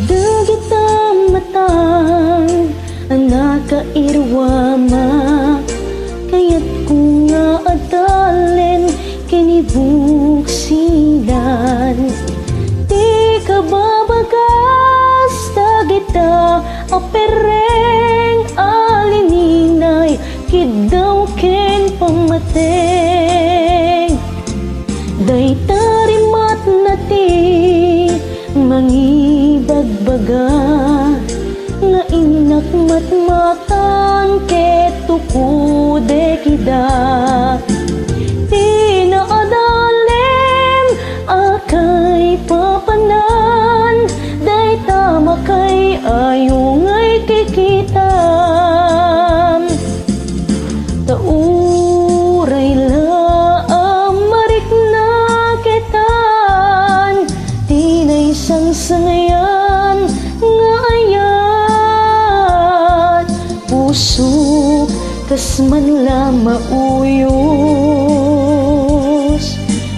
Dagit ang matang nakairwama, kaya't kung nga adalen kinibuksilan. Di ka babagas dagita apereng alininay kidaw ken pamateng. Day tarimat nati mangibagbaga nga inak matmatang ketukude kida. Tinaadalem akay papanan, day tama kay ayungay kikitam. Tauray laam marik na ketan, tinay sang sangayan nga ayat. Puso kas man la mauyos,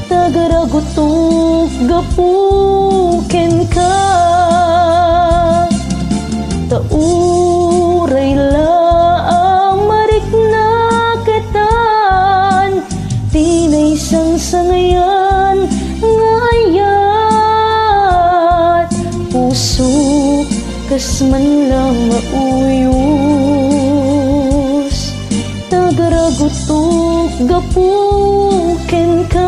tagaragutok gapuken ka. Tauray laang marik na ketan, tinay sang sangayan nga ayat. Puso kas man la mauyos, tagaragutok gapuken ka.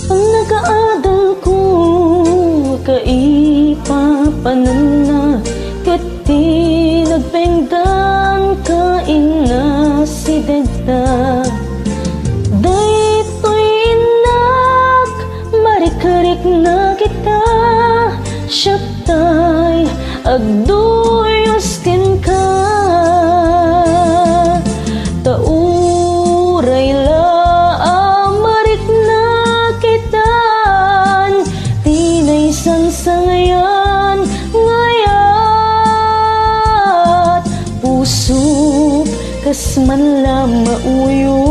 Ang nagaadal ko kaipapanan na, kati nagpengdan kaina si dagda. Daytoy inak marikarik na kita, siyaptay agduyos ken ka. Tauray sangayan ngayat. Puso kas man la mauyos,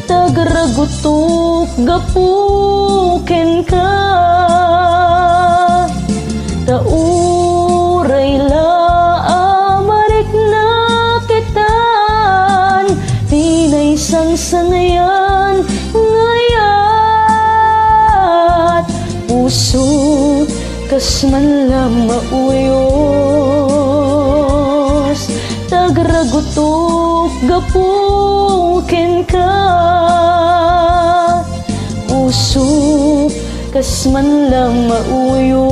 tagaragutok gapuken ka. Tauray laang marik na ketan, tinay sang sangayan ngayat. Puso kas man la mauyos, tagaragutok gapuken ka. Puso kas man la mauyos,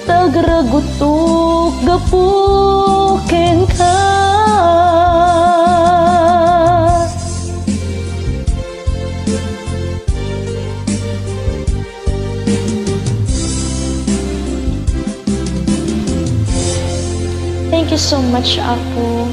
tagaragutok gapuken ka. Thank you so much, Apo.